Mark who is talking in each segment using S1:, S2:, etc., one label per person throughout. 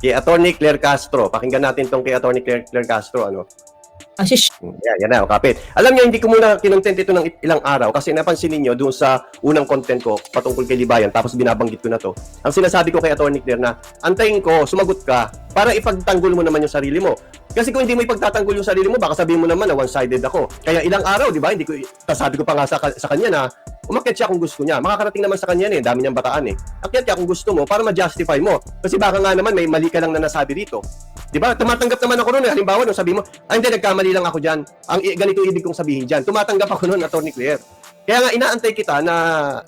S1: Kay Attorney Claire Castro. Pakinggan natin tong kay Attorney Claire Castro. Ano? Yan na, kapit. Alam niyo, hindi ko muna kinontent ito ng ilang araw kasi napansin niyo doon sa unang content ko patungkol kay Libayan, tapos binabanggit ko na to. Ang sinasabi ko kay Attorney Claire na, antayin ko, sumagot ka para ipagtanggol mo naman yung sarili mo. Kasi kung hindi mo ipagtatanggol yung sarili mo, baka sabihin mo naman na one-sided ako. Kaya ilang araw, di ba? Hindi ko, sabi ko pa nga sa kanya na, umakyat siya kung gusto niya. Makakarating naman sa kanya dami niyang bataan Akyat ka kung gusto mo para ma-justify mo. Kasi baka nga naman may mali ka lang na nasabi dito. 'Di ba? Tumatanggap naman ako noon. Halimbawa, nung sabi mo, hindi, nagkamali lang ako diyan. Ganito ibig kong sabihin diyan. Tumatanggap ako noon, Attorney Claire. Kaya nga inaantay kita na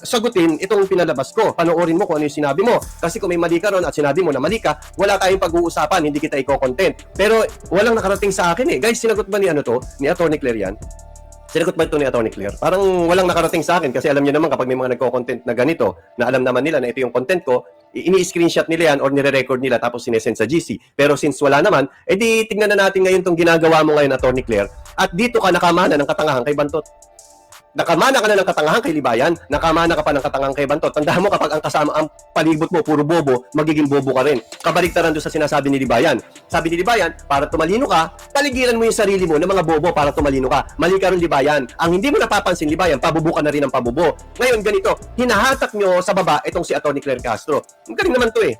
S1: sagutin itong pinalabas ko. Panoorin mo kung ano yung sinabi mo. Kasi kung may mali ka ron at sinabi mo na mali ka, wala tayong pag-uusapan, hindi kita i-content. Pero walang nakarating sa akin Guys, sinagot ba ni ni Attorney Claire yan? Sinagot ba ito ni Attorney Claire? Parang walang nakarating sa akin kasi alam niyo naman kapag may mga nagko-content na ganito, na alam naman nila na ito yung content ko, ini-screenshot nila yan or nire-record nila tapos sinesend sa GC. Pero since wala naman, edi tingnan na natin ngayon itong ginagawa mo ngayon, Attorney Claire. At dito ka nakamana ng katangahan kay Bantot. Nakamana ka na ng katangahan kay Libayan, nakamana ka pa ng katangahan kay Bantot. Tandaan mo kapag ang palibot mo puro bobo, magiging bobo ka rin. Kabaliktaran doon sa sinasabi ni Libayan. Sabi ni Libayan, para tumalino ka, paligiran mo yung sarili mo ng mga bobo para tumalino ka. Mali ka rin, Libayan. Ang hindi mo napapansin, Libayan, pabubo ka na rin ng pabubo. Ngayon ganito, hinahatak nyo sa baba itong si Attorney Claire Castro. Ang galing naman to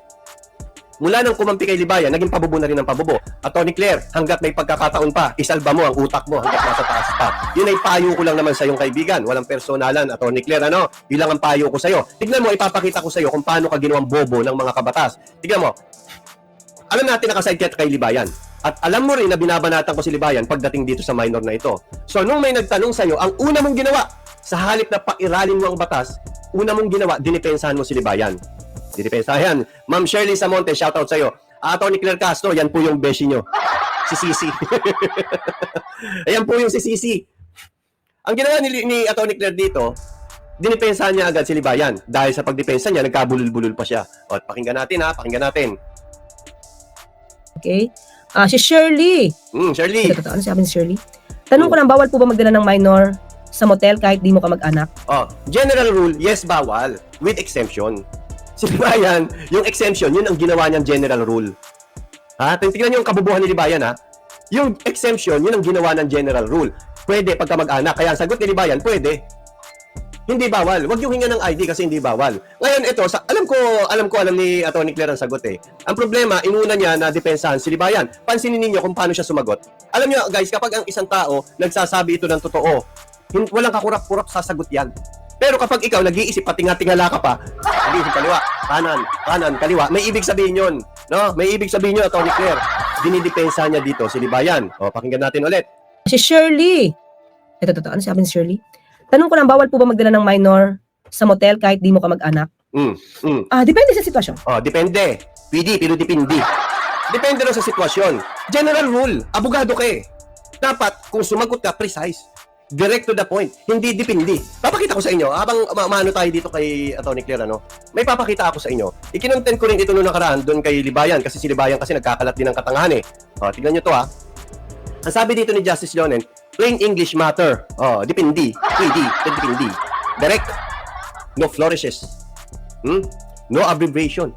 S1: Mula nang kumampi kay Libayan, naging pabubo na rin ang pabubo. Attorney Claire, hanggat may pagkakataon pa, isalba mo ang utak mo hanggat nasa taas pa. Yun ay payo ko lang naman sa iyong kaibigan. Walang personalan, Attorney Claire, ano? Yun lang ang payo ko sa iyo. Tignan mo, ipapakita ko sa iyo kung paano ka ginawang bobo ng mga kabatas. Tignan mo. Alam natin nakasidekit kay Libayan. At alam mo rin na binabanatan ko si Libayan pagdating dito sa minor na ito. So, nung may nagtanong sa iyo, ang una mong ginawa, sa halip na pairalin mo ang batas, una mong ginawa, dinipensahan mo si Libayan. Didepensahan. Ma'am Shirley Samonte, shoutout sa iyo. Attorney Claire Castro, yan po yung beshi nyo. Si Sisi. Ayan po yung si Sisi. Ang ginawa ni Attorney Claire dito, dinipensahan niya agad si Libayan. Dahil sa pagdepensa niya, nagkabulul-bulul pa siya. O, pakinggan natin pakinggan natin.
S2: Okay. Si Shirley.
S1: Shirley.
S2: Ano sabi ni Shirley? Tanong ko lang, bawal po ba magdala ng minor sa motel kahit di mo ka mag-anak?
S1: General rule, yes, bawal. With exemption. Si Libayan, yung exemption, yun ang ginawa niyang general rule. Tingnan niyo yung kabubuhan ni Libayan, Yung exemption, yun ang ginawa ng general rule. Pwede pagka mag-anak. Kaya ang sagot ni Libayan, pwede. Hindi bawal. Huwag yung hinga ng ID kasi hindi bawal. Ngayon, ito, alam ni Attorney Claire ang sagot Ang problema, inuna niya na depensahan si Libayan. Pansinin ninyo kung paano siya sumagot. Alam niyo, guys, kapag ang isang tao nagsasabi ito ng totoo, walang kakurap-kurap sasagot yan. Pero kapag ikaw nag-iisip, patinga-tingala ka pa, nag-iisip kaliwa, kanan, kaliwa, may ibig sabihin yun. No? May ibig sabihin yun, Attorney Claire. Dinidepensa niya dito si Libayan. Pakinggan natin ulit.
S2: Si Shirley. Ito, ano sabi ni Shirley? Tanong ko lang, bawal po ba magdala ng minor sa motel kahit di mo ka mag-anak? Depende sa sitwasyon.
S1: Depende. Pwede, pero depende. Depende rin sa sitwasyon. General rule, abogado ka Dapat, kung sumagot ka, precise. Direct to the point. Hindi depende. Papakita ko sa inyo, habang maano tayo dito kay Attorney Claire, may papakita ako sa inyo. Ikinontent ko rin ito noong nakaraan doon kay Libayan, kasi si Libayan kasi nagkakalat din ng katangahan tignan nyo to Ang sabi dito ni Justice Leonen, plain English matter. Depende. Pwede. Depende. Direct. No flourishes. No abbreviation.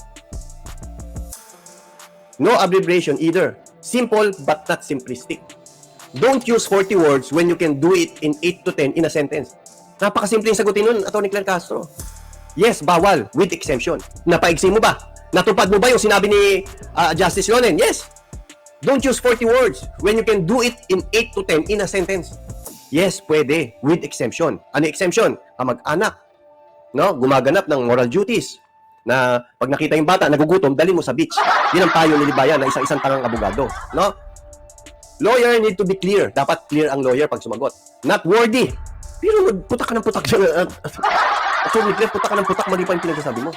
S1: No abbreviation either. Simple but not simplistic. Don't use 40 words when you can do it in 8 to 10 in a sentence. Napakasimple yung sagutin nun, Attorney Claire Castro. Yes, bawal, with exemption. Napaigsi mo ba? Natupad mo ba yung sinabi ni Justice Leonen? Yes. Don't use 40 words when you can do it in 8 to 10 in a sentence. Yes, pwede, with exemption. Ano exemption? Mag-anak. Gumaganap ng moral duties. Na pag nakita yung bata, nagugutom, dalhin mo sa beach. Yun ang payo ni Libayan na isang tangang abogado. Lawyer need to be clear. Dapat clear ang lawyer pag sumagot. Not worthy. Pero putak ka ng putak dyan. Attorney Claire, putak ka ng putak, mali pa yung pinagsasabi mo.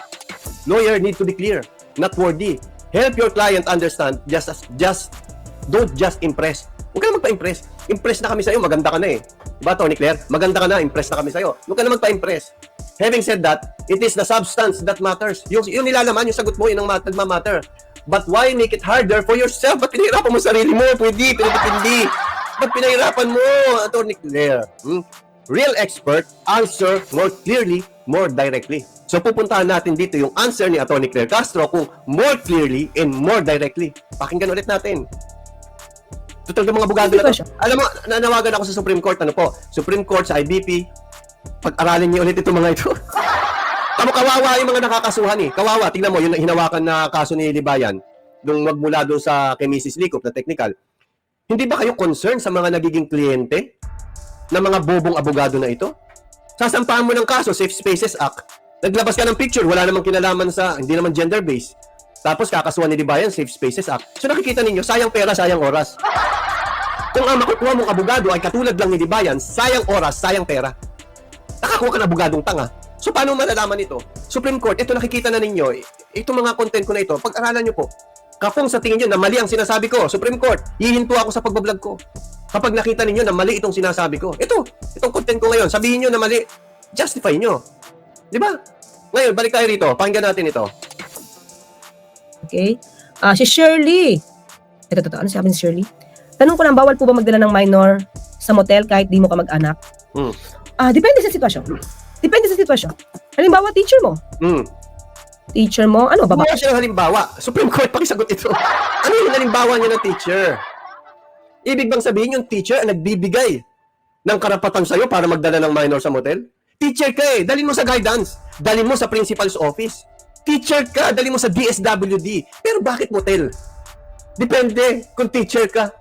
S1: Lawyer need to be clear. Not worthy. Help your client understand. Don't just impress. Huwag ka na magpa-impress. Impress na kami sa'yo, maganda ka na Diba, Attorney Claire? Maganda ka na, impress na kami sa'yo. Huwag ka na magpa-impress. Having said that, it is the substance that matters. Yung nilalaman, yung sagot mo, yun ang nagmamatter. But why make it harder for yourself? Ba't pinahirapan mo sarili mo? Pwede, pero depende. Ba't pinahirapan mo, Attorney Claire? Real expert, answer more clearly, more directly. So pupuntahan natin dito yung answer ni Atty. Claire Castro kung more clearly and more directly. Pakinggan ulit natin. Total ng mga abogado na to. Alam mo, nanawagan ako sa Supreme Court. Ano po? Supreme Court, sa IBP, pag-aralin niyo ulit itong mga ito. Kawawa yung mga nakakasuhan eh. Kawawa. Tingnan mo, yung hinawakan na kaso ni Libayan, nung magmula doon sa kay Mrs. Licop na technical. Hindi ba kayo concerned sa mga nagiging kliyente ng mga bobong abogado na ito? Sasampahan mo ng kaso, Safe Spaces Act. Naglabas ka ng picture, wala namang kinalaman sa, hindi naman gender-based. Tapos kakasuhan ni Libayan, Safe Spaces Act. So nakikita ninyo, sayang pera, sayang oras. Kung ang makukuha mong abogado ay katulad lang ni Libayan, sayang oras, sayang pera. Nakakuha ka ng abogadong tanga. So paano malalaman ito? Supreme Court, ito nakikita na ninyo, itong mga content ko na ito, pag-aralan nyo po. Kapag sa tingin nyo na mali ang sinasabi ko, Supreme Court, hihinto ako sa pagbablog ko. Kapag nakita ninyo na mali itong sinasabi ko, itong content ko ngayon, sabihin nyo na mali, justify nyo. Di ba? Ngayon, balik tayo rito, pakinggan natin ito.
S2: Okay? Si Shirley. Ito, ano sabi ni Shirley? Tanong ko lang, bawal po ba magdala ng minor sa motel kahit di mo ka mag-anak? Depende sa sitwasyon. Depende sa sitwasyon. Halimbawa, teacher mo. Teacher mo, ano, babae?
S1: Ano siya ng halimbawa? Supreme Court, pakisagot ito. Ano yung halimbawa niya ng teacher? Ibig bang sabihin yung teacher ang nagbibigay ng karapatan sa'yo para magdala ng minor sa motel? Teacher ka eh, dalhin mo sa guidance. Dalhin mo sa principal's office. Teacher ka, dalhin mo sa DSWD. Pero bakit motel? Depende kung teacher ka.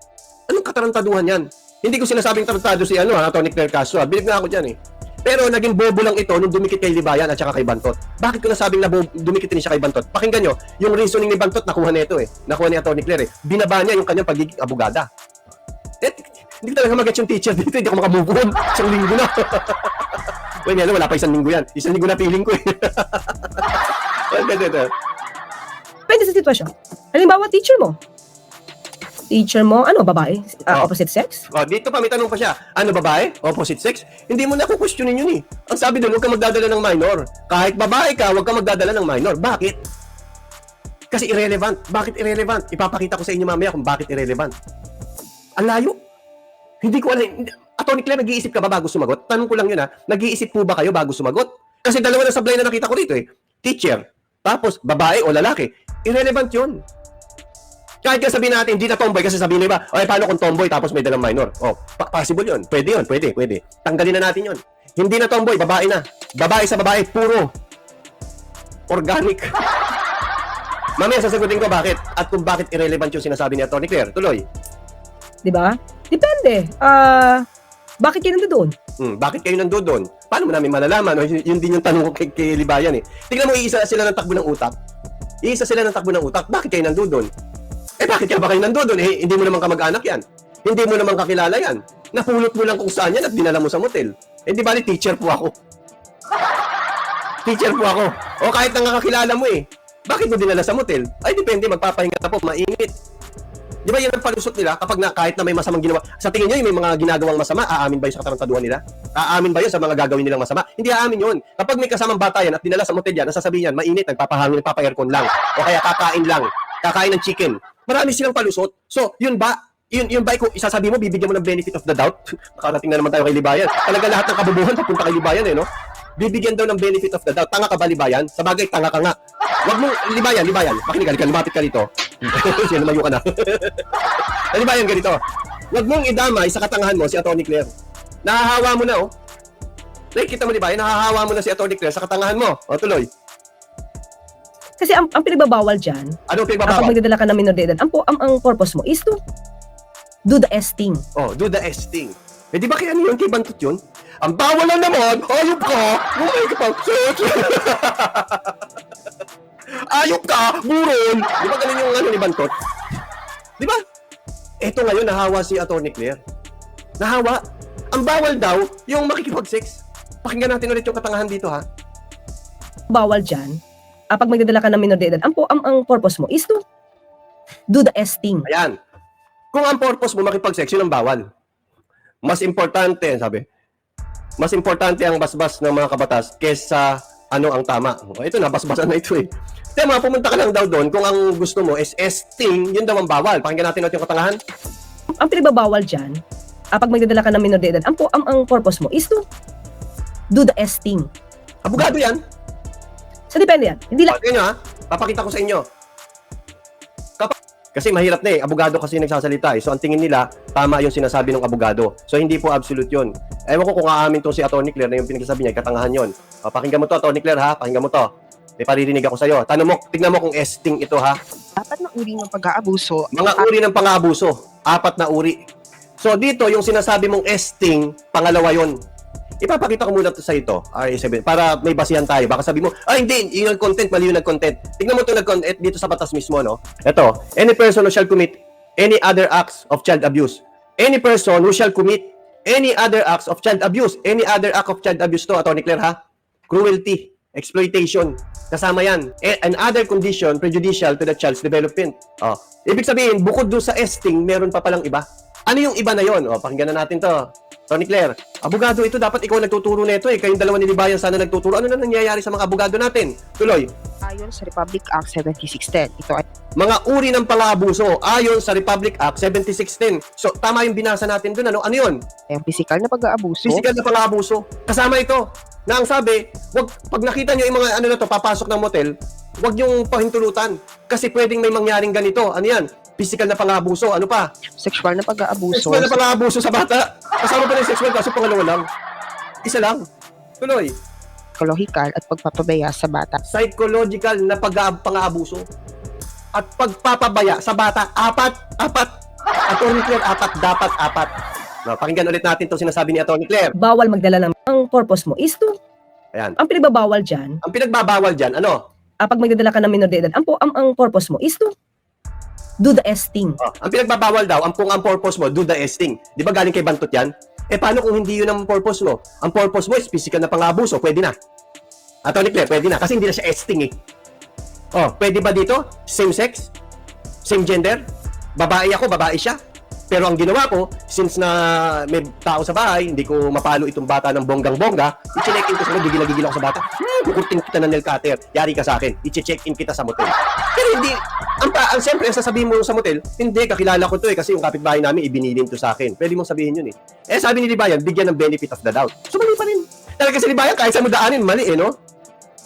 S1: Anong katarantaduhan yan? Hindi ko sinasabing tarantado si Atty. Claire Castro. Bilib na ako dyan eh. Pero naging bobo lang ito nung dumikit kay Libayan at saka kay Bantot. Bakit ko nasabing na dumikit din siya kay Bantot? Pakinggan nyo, yung reasoning ni Bantot nakuha nito eh. Nakuha ni Atty. Claire eh. Binaba niya yung kanyang pagiging abogada. Hindi ko talaga mag-get yung teacher dito. Hindi ako makamove on. Isang linggo na. Well, wala pa isang linggo yan. Isang linggo na feeling ko eh.
S2: Depende sa sitwasyon. Halimbawa, teacher mo. Teacher mo, ano, babae? Opposite sex?
S1: Dito pa, may tanong pa siya. Ano, babae? Opposite sex? Hindi mo na kukwestiyonin yun eh. Ang sabi doon, huwag ka magdadala ng minor. Kahit babae ka, huwag ka magdadala ng minor. Bakit? Kasi irrelevant. Bakit irrelevant? Ipapakita ko sa inyo mamaya kung bakit irrelevant. Ang layo. Hindi ko alam. Atty. Claire, nag-iisip ka ba bago sumagot? Tanong ko lang yun ha. Nag-iisip po ba kayo bago sumagot? Kasi dalawa na sablay na nakita ko rito eh. Teacher. Tapos, babae o lalaki. Irrelevant yun. Kahit ka sabihin natin, hindi na tomboy kasi sabihin na iba, okay, paano kung tomboy tapos may dalang minor? Possible yun. Pwede yun. Pwede. Tanggalin na natin yun. Hindi na tomboy, babae na. Babae sa babae, puro. Organic. Mamaya sasagutin ko bakit at kung bakit irrelevant yung sinasabi ni Atty. Claire. Tuloy.
S2: Diba? Depende. Bakit kayo nandoon?
S1: Bakit kayo nandoon? Paano mo namin malalaman? Yun din yung tanong ko kay Libayan eh. Tingnan mo, iisa sila ng takbo ng utak. Bakit kayo nandoon? Bakit ka ba kayo nandoon? Hindi mo naman kamag-anak yan. Hindi mo naman kakilala yan. Napulot mo lang kung saan yan at dinala mo sa motel. Di bali, teacher po ako. O kahit nakakilala mo eh. Bakit mo dinala sa motel? Ay, depende. Magpapahinga ka po. Mainit. Di ba yan ang palusot nila kapag kahit na may masamang ginawa? Sa tingin nyo, may mga ginagawang masama, aamin ba yun sa katarantaduhan nila? Aamin ba yun sa mga gagawin nilang masama? Hindi aamin yun. Kapag may kasamang bata yan at dinala sa motel yan, nasasabihin yan, mainit, nagpapahangin, nagpapa-aircon lang. O kaya kakain ng chicken. Marami silang palusot. So, yun ba kung isasabi mo, bibigyan mo ng benefit of the doubt? Makarating na naman tayo kay Libayan. Talaga lahat ng kabubuhan papunta kay Libayan no? Bibigyan daw ng benefit of the doubt. Tanga ka ba, Libayan? Sa bagay, tanga ka nga. Wag mo, Libayan, makinig ka, lumapit ka dito. Siya, lumayo ka na. Libayan, ganito. Wag mong idamay sa katangahan mo si Atty. Claire. Nahahawa mo na, oh. Nakikita mo, Libayan, nahahawa mo na si Atty. Claire sa katangahan mo. Tuloy.
S2: Kasi ang pinagbabawal dyan,
S1: ano pinagbabawal?
S2: Kapag magdadala ka ng minor de edad, ang purpose mo is to do the S-thing.
S1: Do the S-thing. Di ba kaya yun kay Bantot yun? Ang bawal na naman, ayop ka, bumay ka pa, ayop ka, buron. Di ba ganun yung ni Bantot? Di ba? Eto ngayon, nahawa si Atty. Claire. Nahawa. Ang bawal daw, yung makikipag-sex. Pakinggan natin ulit yung katangahan dito, ha?
S2: Bawal dyan, pag magdadala ka ng minor de edad, ang purpose mo is to do the S-thing.
S1: Ayan. Kung ang purpose mo makipag-sex, yun ang bawal. Mas importante ang basbas ng mga kabatas kesa ano ang tama. Ito na, basbasan na ito eh. Kaya pumunta ka lang daw doon kung ang gusto mo is S-thing, yun daw ang bawal. Pakinggan natin yung katangahan.
S2: Ang pinagbabawal dyan, pag magdadala ka ng minor de edad, ang purpose mo is to do the S-thing.
S1: Abogado yan.
S2: So, depende yan. Hindi lahat.
S1: Tingnan nyo ha, papakita ko sa inyo. Kasi mahirap na eh, abogado kasi nagsasalita eh. So ang tingin nila, tama yung sinasabi ng abogado. So hindi po absolute yun. Ewan ko kung aamin to si Atty. Claire na yung pinagsasabi niya, katangahan yun. Pakinggan mo to, Atty. Claire ha, pakinggan mo to. May paririnig ako sa'yo. Tignan mo kung esting ito ha.
S3: Apat na uri ng pag-aabuso.
S1: Mga uri ng pang-aabuso. 4 na uri. So dito, yung sinasabi mong esting, pangalawa yun. Ipapakita ko muna sa ito, RA7, para may basihan tayo. Baka sabi mo, hindi, yung nag-content, mali yung nag-content. Tignan mo ito nag-content dito sa batas mismo, no? Ito, any person who shall commit any other acts of child abuse. Any person who shall commit any other acts of child abuse. Any other act of child abuse to, Atty. Claire, ha? Cruelty, exploitation, kasama yan. And other condition prejudicial to the child's development. Ibig sabihin, bukod doon sa esting, meron pa palang iba. Ano yung iba na yon? Pakinggan na natin to. Atty. Claire, abogado ito, dapat ikaw nagtuturo nito eh. Kayong dalawa ni Libayan sana nagtuturo. Ano na nangyayari sa mga abogado natin? Tuloy.
S3: Ayon sa Republic Act 7610, ito ay
S1: Mga uri ng pang-aabuso ayon sa Republic Act 7610. So, tama yung binasa natin dun. Ano yun?
S3: ang physical na pag-aabuso.
S1: Physical na pang-aabuso. Kasama ito. Na ang sabi, pag nakita nyo yung mga ano na to, papasok ng motel, wag yung pahintulutan. Kasi pwedeng may mangyaring ganito. Ano yan? Physical na pang-aabuso. Ano pa?
S3: Sexual na pag-aabuso.
S1: Sexual na pang-aabuso sa bata. Kasama pa rin sexual kaso pangalawa lang. Isa lang. Tuloy.
S3: Psychological at pagpapabaya sa bata.
S1: Psychological na pang-aabuso. At pagpapabaya sa bata. 4. Atty. Claire, 4. Dapat 4. No, pakinggan ulit natin itong sinasabi ni Atty. Claire.
S2: Bawal magdala ng, ang purpose mo is to,
S1: Ayan.
S2: ang pinagbabawal dyan,
S1: Ang pinagbabawal dyan, ano?
S2: pag magdadala ka ng minor de edad, ang purpose mo is to do the esting.
S1: Ang pinagbabawal daw, ang purpose mo, do the esting. Di ba galing kay Bantot yan? Paano kung hindi yun ang purpose mo? Ang purpose mo is physical na pang-aabuso. Pwede na. Atty. Claire, pwede na. Kasi hindi na siya esting eh. Pwede ba dito? Same sex? Same gender? Babae ako, babae siya. Pero ang ginawa ko, since na may tao sa bahay, hindi ko mapalo itong bata ng bonggang-bongga, i-check-in ko sa motel, gigil-gigil ako sa bata. Kukurtin kita ng nail cutter, yari ka sa akin, i-check-in kita sa motel. Pero hindi, siyempre, ang sasabihin mo sa motel, hindi, kakilala ko to eh, kasi yung kapitbahay namin, ibinilin to sa akin. Pwede mong sabihin yun eh. Sabi ni Libayan, bigyan ng benefit of the doubt. So, mali pa rin. Talaga si Libayan, kahit sa mo daanin, mali eh, no?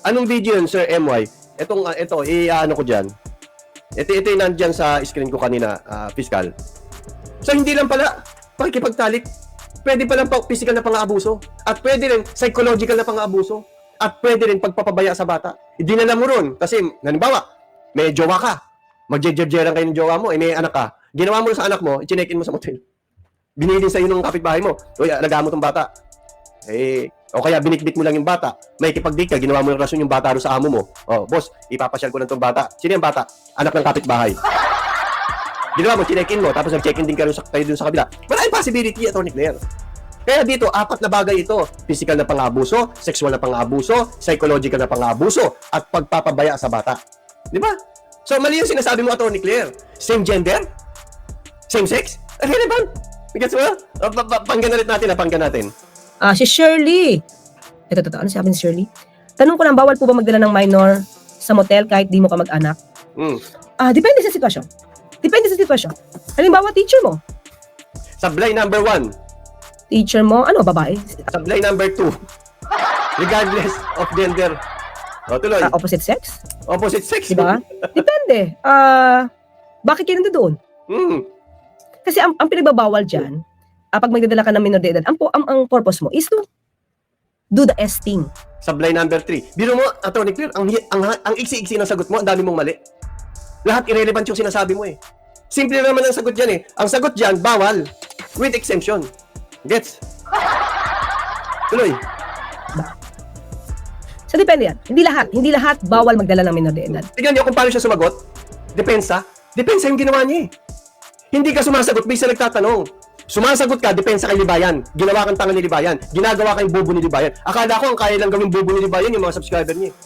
S1: Anong video yun, Sir MY? Ito, ano ko dyan. Ito yung nandyan sa screen ko kanina, fiscal. So, hindi lang pala pakikipagtalik. Pwede pa lang physical na pang-aabuso. At pwede rin psychological na pang-aabuso. At pwede rin pagpapabaya sa bata. Hindi na lang mo ron. Kasi, halimbawa, may jowa ka. Magjejerjeran kayo ng jowa mo. May anak ka. Ginawa mo sa anak mo, i-check-in mo sa motel. Binili sa'yo ng kapitbahay mo. Uy, alagaan mo tong bata. O kaya binikbit mo lang yung bata. May kipag-date ka, ginawa mo ng rason yung bata ro sa amo mo. Boss, ipapasyal ko ng tong bata. Sino yung bata? Anak ng kapitbahay. Ginawa mo, check-in mo, tapos nag-check-in din kayo dun sa kabila. Maraming possibility, Atty. Claire. Kaya dito, 4 na bagay ito. Physical na pang-aabuso, sexual na pang-aabuso, psychological na pang-aabuso, at pagpapabaya sa bata. Di ba? So, mali yung sinasabi mo, Atty. Claire. Same gender? Same sex? Relevant? Gets mo? Panggan ulit natin, panggan natin.
S2: Si Shirley. Ito, ano sabi ni Shirley? Tanong ko lang, bawal po ba magdala ng minor sa motel kahit di mo ka mag-anak? Depende sa sitwasyon. Depende sa sitwasyon. Halimbawa, teacher mo.
S1: Sablay number 1.
S2: Teacher mo, babae?
S1: Sablay number 2. Regardless of gender. Tuloy.
S2: Opposite sex?
S1: Opposite sex.
S2: Diba? Depende. Bakit kayo nandoon? Kasi ang pinagbabawal dyan, pag magdadala ka ng minor de edad, ang purpose mo is to do the esting.
S1: Sablay number 3. Biro mo, Atty. Claire, ang iksi-iksi ng sagot mo, ang dami mong mali. Lahat irrelevant yung sinasabi mo eh. Simple naman ang sagot dyan eh. Ang sagot dyan, bawal. With exemption. Gets? Tuloy.
S2: So, depende yan. Hindi lahat bawal magdala ng minor de edad.
S1: Tignan niyo kung paano siya sumagot. Depensa. Depensa yung ginawa niya eh. Hindi ka sumasagot, bisa nagtatanong. Sumasagot ka, depensa kay Libayan. Ginawa kang tanga ni Libayan. Ginagawa kang bobo ni Libayan. Akala ko ang kaya lang gawing bobo ni Libayan yung mga subscriber niya.